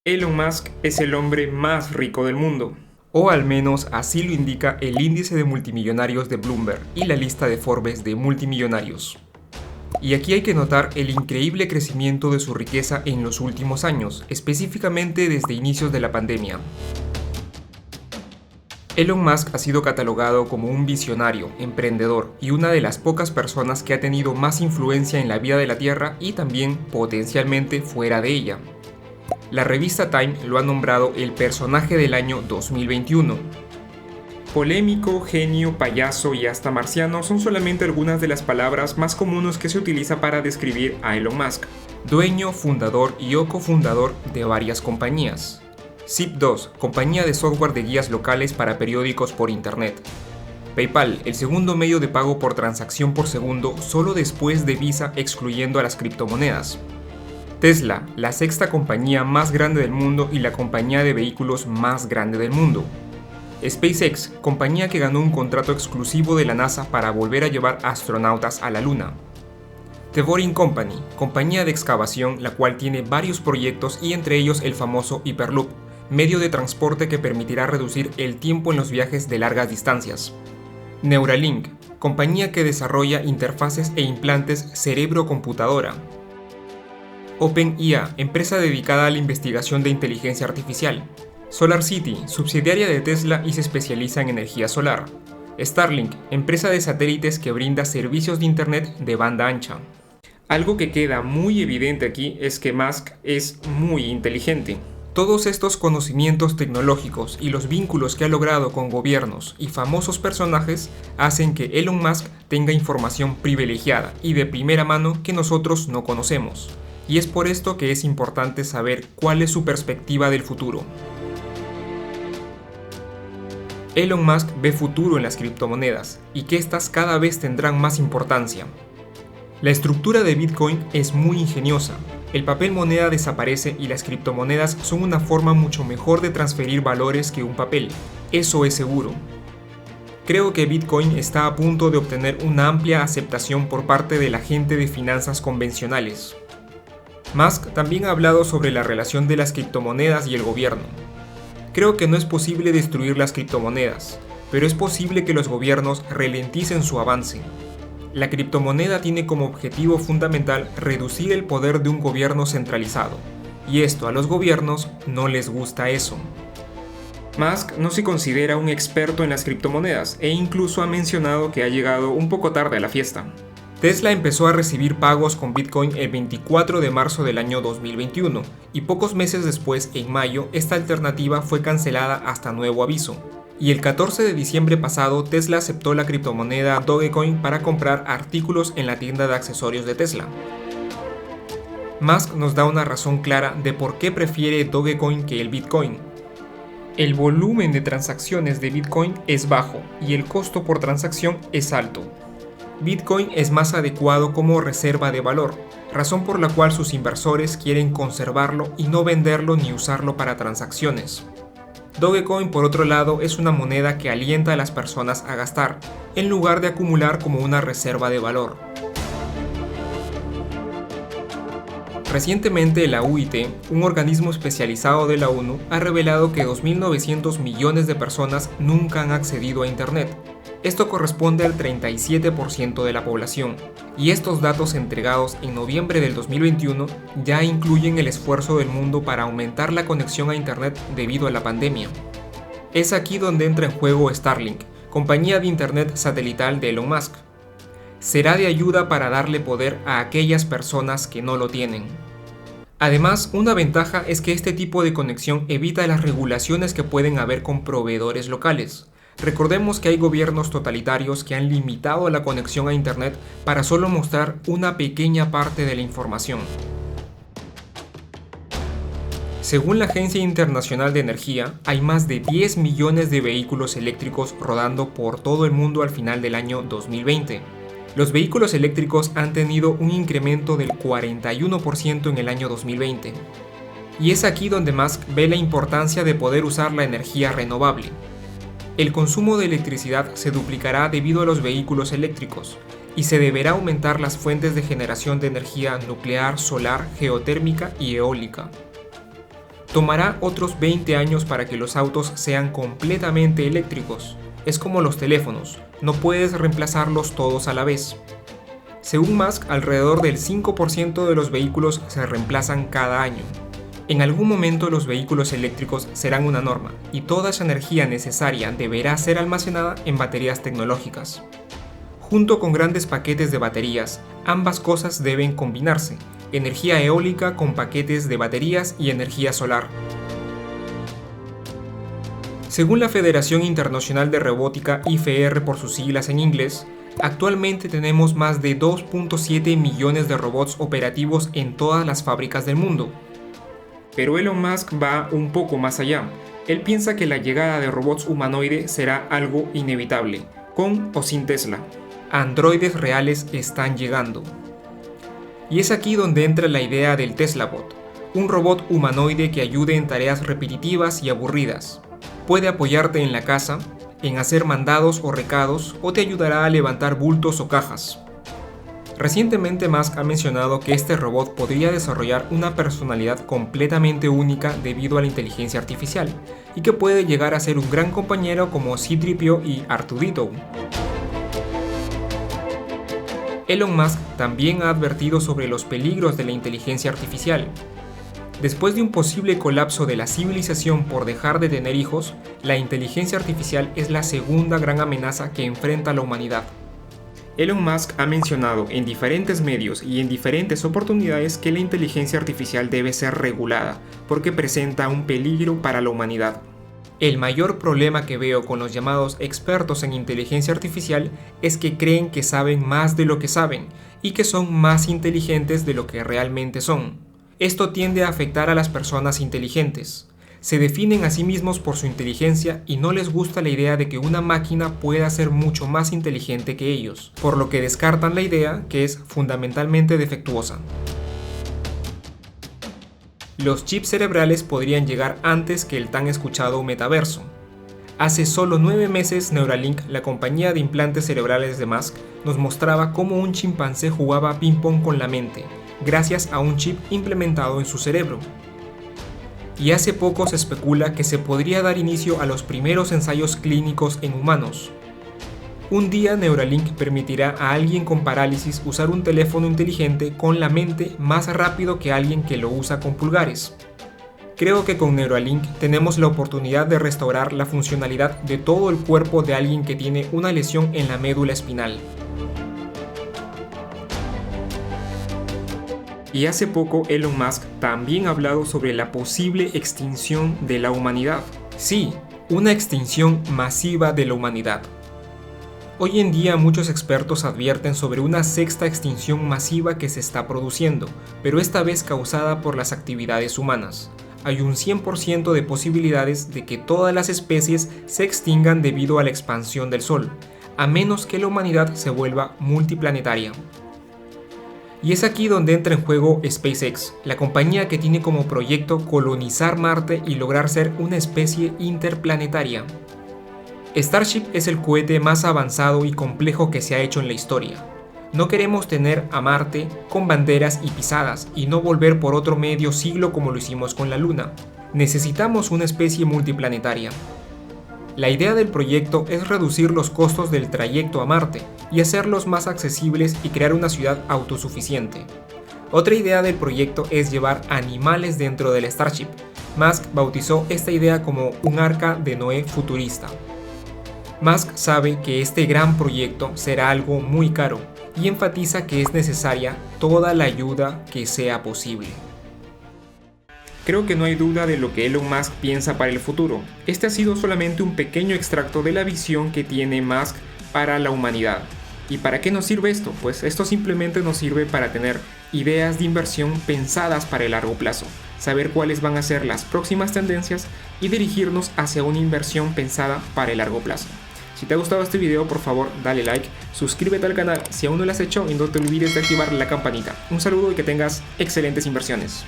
Elon Musk es el hombre más rico del mundo, o al menos así lo indica el índice de multimillonarios de Bloomberg y la lista de Forbes de multimillonarios. Y aquí hay que notar el increíble crecimiento de su riqueza en los últimos años, específicamente desde inicios de la pandemia. Elon Musk ha sido catalogado como un visionario, emprendedor y una de las pocas personas que ha tenido más influencia en la vida de la Tierra y también potencialmente fuera de ella. La revista Time lo ha nombrado el personaje del año 2021. Polémico, genio, payaso y hasta marciano son solamente algunas de las palabras más comunes que se utiliza para describir a Elon Musk, dueño, fundador y o cofundador de varias compañías. Zip2, compañía de software de guías locales para periódicos por internet. PayPal, el segundo medio de pago por transacción por segundo solo después de Visa excluyendo a las criptomonedas. Tesla, la sexta compañía más grande del mundo y la compañía de vehículos más grande del mundo. SpaceX, compañía que ganó un contrato exclusivo de la NASA para volver a llevar astronautas a la Luna. The Boring Company, compañía de excavación la cual tiene varios proyectos y entre ellos el famoso Hyperloop, medio de transporte que permitirá reducir el tiempo en los viajes de largas distancias. Neuralink, compañía que desarrolla interfaces e implantes cerebro-computadora. OpenIA, empresa dedicada a la investigación de inteligencia artificial. SolarCity, subsidiaria de Tesla y se especializa en energía solar. Starlink, empresa de satélites que brinda servicios de internet de banda ancha. Algo que queda muy evidente aquí es que Musk es muy inteligente. Todos estos conocimientos tecnológicos y los vínculos que ha logrado con gobiernos y famosos personajes hacen que Elon Musk tenga información privilegiada y de primera mano que nosotros no conocemos. Y es por esto que es importante saber cuál es su perspectiva del futuro. Elon Musk ve futuro en las criptomonedas y que éstas cada vez tendrán más importancia. La estructura de Bitcoin es muy ingeniosa. El papel moneda desaparece y las criptomonedas son una forma mucho mejor de transferir valores que un papel. Eso es seguro. Creo que Bitcoin está a punto de obtener una amplia aceptación por parte de la gente de finanzas convencionales. Musk también ha hablado sobre la relación de las criptomonedas y el gobierno. Creo que no es posible destruir las criptomonedas, pero es posible que los gobiernos ralenticen su avance. La criptomoneda tiene como objetivo fundamental reducir el poder de un gobierno centralizado, y esto a los gobiernos no les gusta eso. Musk no se considera un experto en las criptomonedas e incluso ha mencionado que ha llegado un poco tarde a la fiesta. Tesla empezó a recibir pagos con Bitcoin el 24 de marzo del año 2021 y pocos meses después, en mayo, esta alternativa fue cancelada hasta nuevo aviso. Y el 14 de diciembre pasado, Tesla aceptó la criptomoneda Dogecoin para comprar artículos en la tienda de accesorios de Tesla. Musk nos da una razón clara de por qué prefiere Dogecoin que el Bitcoin. El volumen de transacciones de Bitcoin es bajo y el costo por transacción es alto. Bitcoin es más adecuado como reserva de valor, razón por la cual sus inversores quieren conservarlo y no venderlo ni usarlo para transacciones. Dogecoin, por otro lado, es una moneda que alienta a las personas a gastar, en lugar de acumular como una reserva de valor. Recientemente la UIT, un organismo especializado de la ONU, ha revelado que 2.900 millones de personas nunca han accedido a Internet. Esto corresponde al 37% de la población, y estos datos entregados en noviembre del 2021 ya incluyen el esfuerzo del mundo para aumentar la conexión a Internet debido a la pandemia. Es aquí donde entra en juego Starlink, compañía de Internet satelital de Elon Musk. Será de ayuda para darle poder a aquellas personas que no lo tienen. Además, una ventaja es que este tipo de conexión evita las regulaciones que pueden haber con proveedores locales. Recordemos que hay gobiernos totalitarios que han limitado la conexión a Internet para solo mostrar una pequeña parte de la información. Según la Agencia Internacional de Energía, hay más de 10 millones de vehículos eléctricos rodando por todo el mundo al final del año 2020. Los vehículos eléctricos han tenido un incremento del 41% en el año 2020. Y es aquí donde Musk ve la importancia de poder usar la energía renovable. El consumo de electricidad se duplicará debido a los vehículos eléctricos y se deberá aumentar las fuentes de generación de energía nuclear, solar, geotérmica y eólica. Tomará otros 20 años para que los autos sean completamente eléctricos. Es como los teléfonos, no puedes reemplazarlos todos a la vez. Según Musk, alrededor del 5% de los vehículos se reemplazan cada año. En algún momento los vehículos eléctricos serán una norma y toda esa energía necesaria deberá ser almacenada en baterías tecnológicas. Junto con grandes paquetes de baterías, ambas cosas deben combinarse: energía eólica con paquetes de baterías y energía solar. Según la Federación Internacional de Robótica, IFR por sus siglas en inglés, actualmente tenemos más de 2.7 millones de robots operativos en todas las fábricas del mundo. Pero Elon Musk va un poco más allá. Él piensa que la llegada de robots humanoides será algo inevitable, con o sin Tesla. Androides reales están llegando. Y es aquí donde entra la idea del Tesla Bot, un robot humanoide que ayude en tareas repetitivas y aburridas. Puede apoyarte en la casa, en hacer mandados o recados, o te ayudará a levantar bultos o cajas. Recientemente Musk ha mencionado que este robot podría desarrollar una personalidad completamente única debido a la inteligencia artificial, y que puede llegar a ser un gran compañero como C-3PO y R2-D2. Elon Musk también ha advertido sobre los peligros de la inteligencia artificial. Después de un posible colapso de la civilización por dejar de tener hijos, la inteligencia artificial es la segunda gran amenaza que enfrenta la humanidad. Elon Musk ha mencionado en diferentes medios y en diferentes oportunidades que la inteligencia artificial debe ser regulada, porque presenta un peligro para la humanidad. El mayor problema que veo con los llamados expertos en inteligencia artificial es que creen que saben más de lo que saben y que son más inteligentes de lo que realmente son. Esto tiende a afectar a las personas inteligentes. Se definen a sí mismos por su inteligencia y no les gusta la idea de que una máquina pueda ser mucho más inteligente que ellos, por lo que descartan la idea, que es fundamentalmente defectuosa. Los chips cerebrales podrían llegar antes que el tan escuchado metaverso. Hace solo 9 meses Neuralink, la compañía de implantes cerebrales de Musk, nos mostraba cómo un chimpancé jugaba ping-pong con la mente, gracias a un chip implementado en su cerebro. Y hace poco se especula que se podría dar inicio a los primeros ensayos clínicos en humanos. Un día Neuralink permitirá a alguien con parálisis usar un teléfono inteligente con la mente más rápido que alguien que lo usa con pulgares. Creo que con Neuralink tenemos la oportunidad de restaurar la funcionalidad de todo el cuerpo de alguien que tiene una lesión en la médula espinal. Y hace poco Elon Musk también ha hablado sobre la posible extinción de la humanidad. Sí, una extinción masiva de la humanidad. Hoy en día muchos expertos advierten sobre una sexta extinción masiva que se está produciendo, pero esta vez causada por las actividades humanas. Hay un 100% de posibilidades de que todas las especies se extingan debido a la expansión del Sol, a menos que la humanidad se vuelva multiplanetaria. Y es aquí donde entra en juego SpaceX, la compañía que tiene como proyecto colonizar Marte y lograr ser una especie interplanetaria. Starship es el cohete más avanzado y complejo que se ha hecho en la historia. No queremos tener a Marte con banderas y pisadas y no volver por otro medio siglo como lo hicimos con la Luna. Necesitamos una especie multiplanetaria. La idea del proyecto es reducir los costos del trayecto a Marte y hacerlos más accesibles y crear una ciudad autosuficiente. Otra idea del proyecto es llevar animales dentro del Starship. Musk bautizó esta idea como un arca de Noé futurista. Musk sabe que este gran proyecto será algo muy caro y enfatiza que es necesaria toda la ayuda que sea posible. Creo que no hay duda de lo que Elon Musk piensa para el futuro. Este ha sido solamente un pequeño extracto de la visión que tiene Musk para la humanidad. ¿Y para qué nos sirve esto? Pues esto simplemente nos sirve para tener ideas de inversión pensadas para el largo plazo, saber cuáles van a ser las próximas tendencias y dirigirnos hacia una inversión pensada para el largo plazo. Si te ha gustado este video, por favor dale like, suscríbete al canal si aún no lo has hecho y no te olvides de activar la campanita. Un saludo y que tengas excelentes inversiones.